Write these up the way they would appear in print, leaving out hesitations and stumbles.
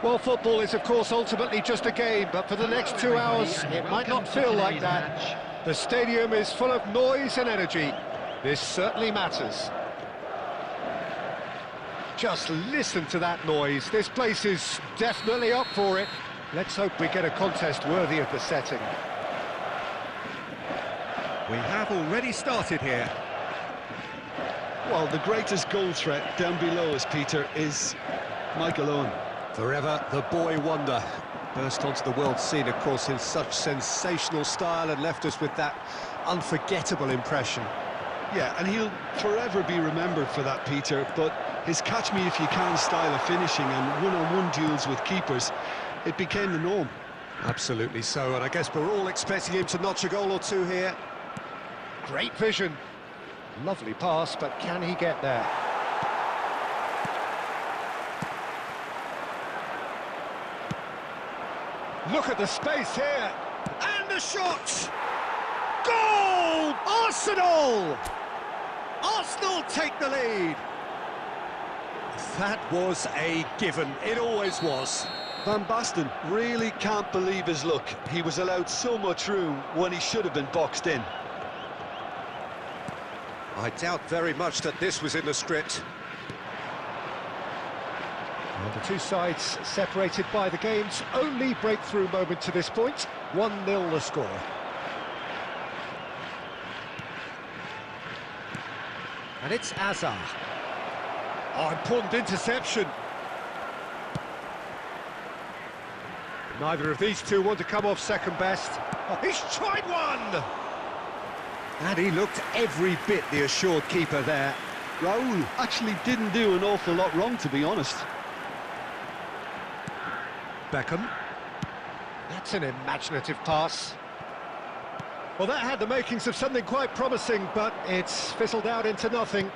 Well, football is, of course, ultimately just a game, but for the next 2 hours, it might not feel like that. The stadium is full of noise and energy. This certainly matters. Just listen to that noise. This place is definitely up for it. Let's hope we get a contest worthy of the setting. We have already started here. Well, the greatest goal threat down below us, Peter, is Michael Owen. Forever the boy wonder. Burst onto the world scene, of course, in such sensational style and left us with that unforgettable impression. Yeah, and he'll forever be remembered for that, Peter, but his catch-me-if-you-can style of finishing and one-on-one duels with keepers, it became the norm. Absolutely so, and I guess we're all expecting him to notch a goal or two here. Great vision. Lovely pass, but can he get there? Look at the space here, and the shot! Goal! Arsenal! Arsenal take the lead! That was a given, it always was. Van Basten really can't believe his luck. He was allowed so much room when he should have been boxed in. I doubt very much that this was in the script. Well, the two sides separated by the game's only breakthrough moment to this point. 1-0 the score. And it's Azar. Oh, important interception. Neither of these two want to come off second best. Oh, he's tried one! And he looked every bit the assured keeper there. Raul actually didn't do an awful lot wrong, to be honest. Beckham. That's an imaginative pass. Well, that had the makings of something quite promising, but it's fizzled out into nothing.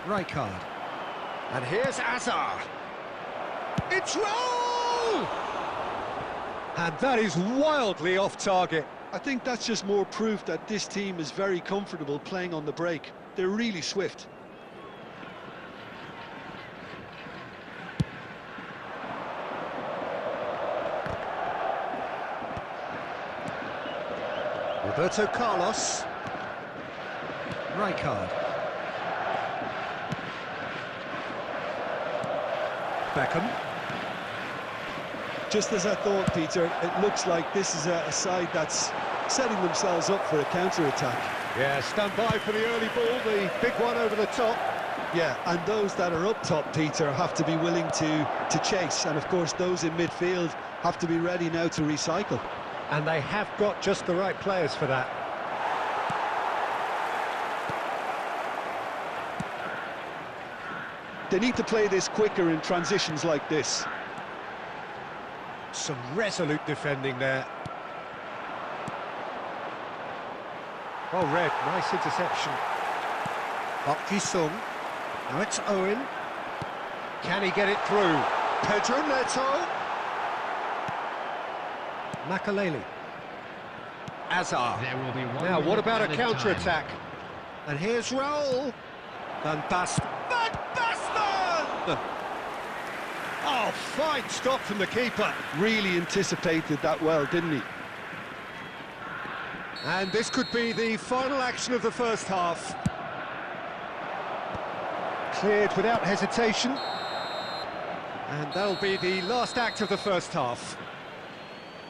Rijkaard. And here's Azar. It's Raul! And that is wildly off target. I think that's just more proof that this team is very comfortable playing on the break. They're really swift. Roberto Carlos. Rijkaard. Beckham. Just as I thought, Peter, it looks like this is a side that's setting themselves up for a counter-attack. Yeah, stand by for the early ball, the big one over the top. Yeah, and those that are up top, Peter, have to be willing to chase. And, of course, those in midfield have to be ready now to recycle. And they have got just the right players for that. They need to play this quicker in transitions like this. Some resolute defending there. Well read, nice interception. Park Ji-sung. Now it's Owen. Can he get it through? Pedro Neto. Makaleli. Azar. Now what about a counter-attack? And here's Raul. Van Basten. Van Basten! Oh, fine stop from the keeper. Really anticipated that well, didn't he? And this could be the final action of the first half. Cleared without hesitation. And that'll be the last act of the first half.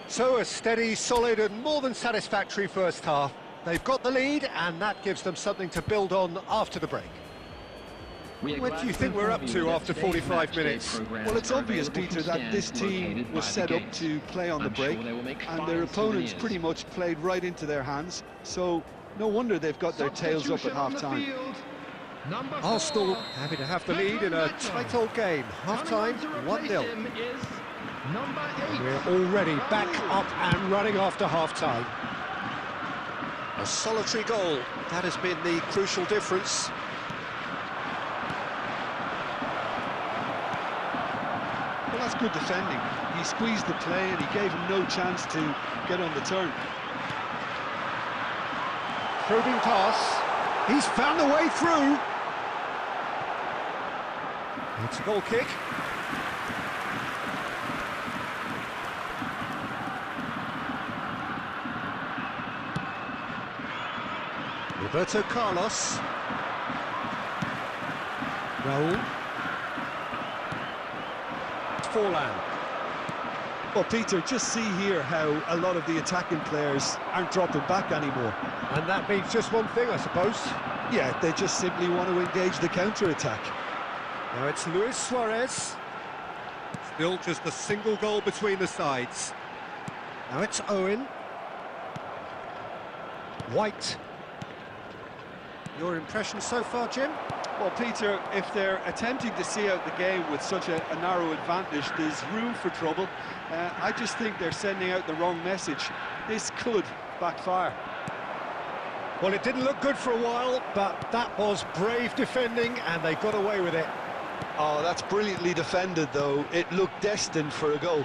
So a steady, solid and more than satisfactory first half. They've got the lead and that gives them something to build on after the break. What do you think we're up to after 45 minutes? Well, it's obvious, Peter, that this team was set up to play on the break, and their opponents pretty much played right into their hands, so no wonder they've got their tails up at half-time. Arsenal happy to have the lead in a tight old game. Half-time, 1-0. We're already back up and running after half-time. A solitary goal, that has been the crucial difference. Well, that's good defending. He squeezed the play and he gave him no chance to get on the turn. Probing pass. He's found the way through. It's a goal kick. Roberto Carlos. Raul. Forlan. Well, Peter, just see here how a lot of the attacking players aren't dropping back anymore. And that means just one thing, I suppose. Yeah, they just simply want to engage the counter-attack. Now it's Luis Suarez. Still just a single goal between the sides. Now it's Owen. White. Your impression so far, Jim? Well, Peter, if they're attempting to see out the game with such a narrow advantage, there's room for trouble. I just think they're sending out the wrong message. This could backfire. Well, it didn't look good for a while, but that was brave defending, and they got away with it. Oh, that's brilliantly defended, though. It looked destined for a goal.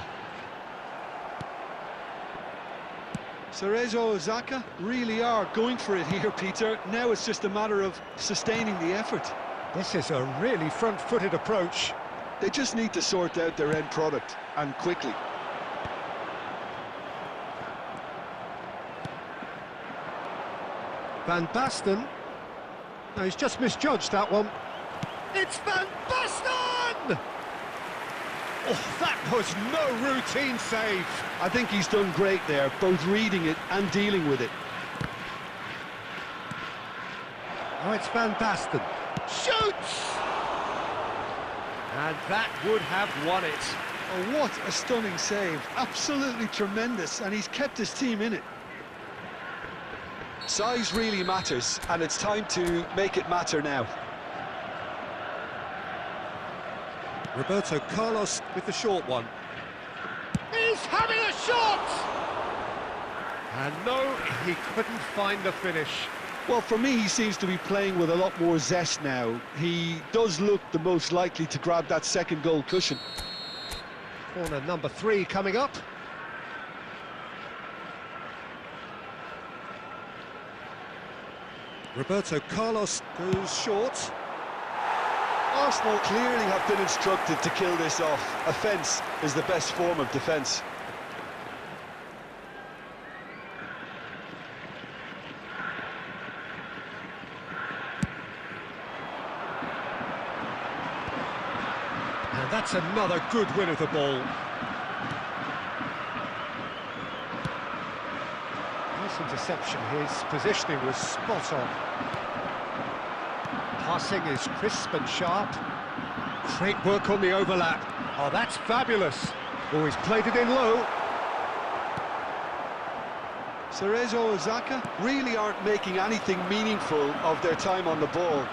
Cerezo Osaka really are going for it here, Peter. Now it's just a matter of sustaining the effort. This is a really front-footed approach. They just need to sort out their end product, and quickly. Van Basten. No, he's just misjudged that one. It's Van Basten! Oh, that was no routine save. I think he's done great there, both reading it and dealing with it. Now it's Van Basten. Shoots! And that would have won it. Oh, what a stunning save. Absolutely tremendous, and he's kept his team in it. Size really matters, and it's time to make it matter now. Roberto Carlos with the short one. He's having a shot! And no, he couldn't find the finish. Well, for me, he seems to be playing with a lot more zest now. He does look the most likely to grab that second goal cushion. Corner number 3 coming up. Roberto Carlos goes short. Arsenal clearly have been instructed to kill this off. Offence is the best form of defence. And that's another good win of the ball. Nice interception. His positioning was spot on. Passing is crisp and sharp. Great work on the overlap. Oh, that's fabulous. Oh, he's played it in low. Cerezo Osaka really aren't making anything meaningful of their time on the ball.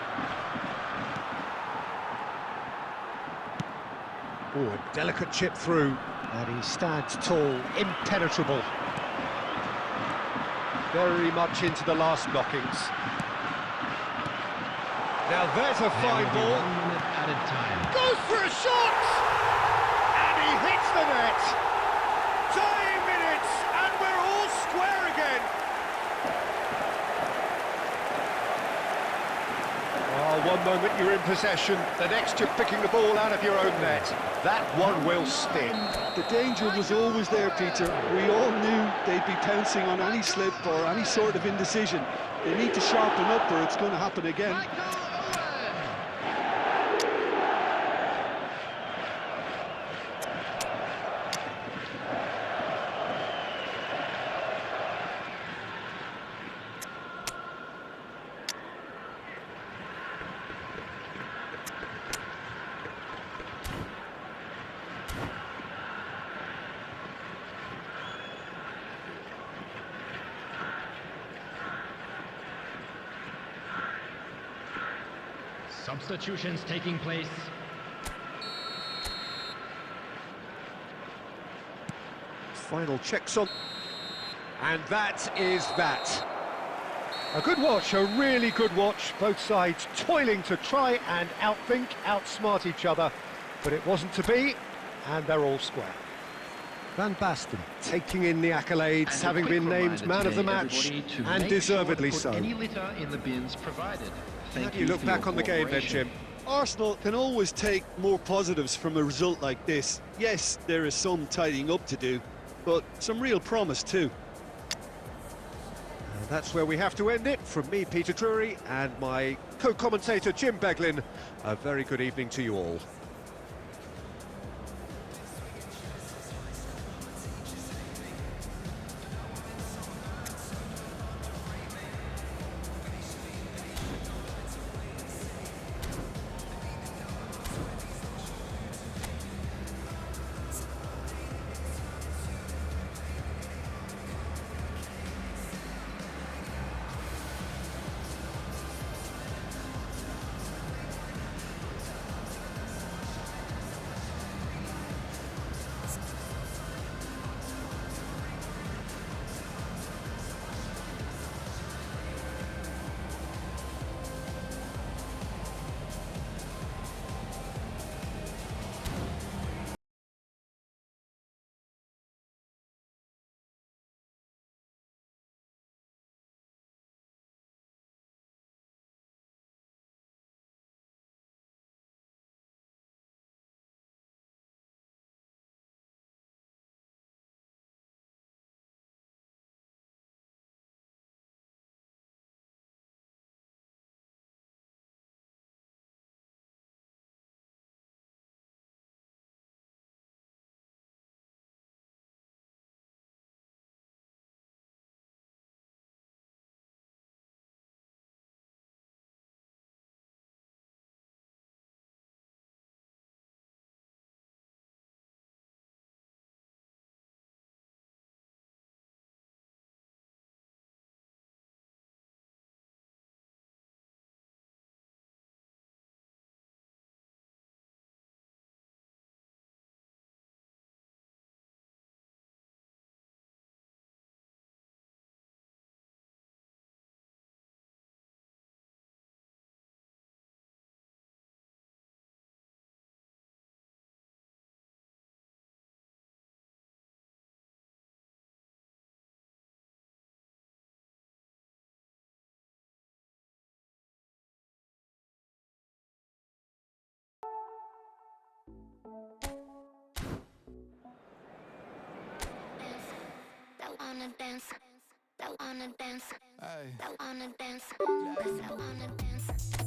Oh, a delicate chip through. And he stands tall, impenetrable. Very much into the last knockings. Now there's a fine ball. 1 minute added time. Goes for a shot! And he hits the net. Dying minutes, and we're all square again. Oh, one moment you're in possession, the next you're picking the ball out of your own net. That one will sting. The danger was always there, Peter. We all knew they'd be pouncing on any slip or any sort of indecision. They need to sharpen up or it's going to happen again. Substitutions taking place. Final checks on. And that is that. A good watch, a really good watch. Both sides toiling to try and outthink, outsmart each other. But it wasn't to be, and they're all square. Van Basten taking in the accolades, having been named man of the match, and deservedly so. Any litter in the bins provided. How do you look back on the game then, Jim? Arsenal can always take more positives from a result like this. Yes, there is some tidying up to do, but some real promise too. And that's where we have to end it. From me, Peter Drury, and my co-commentator, Jim Beglin, a very good evening to you all. That wanna dance, that wanna dance, that wanna dance.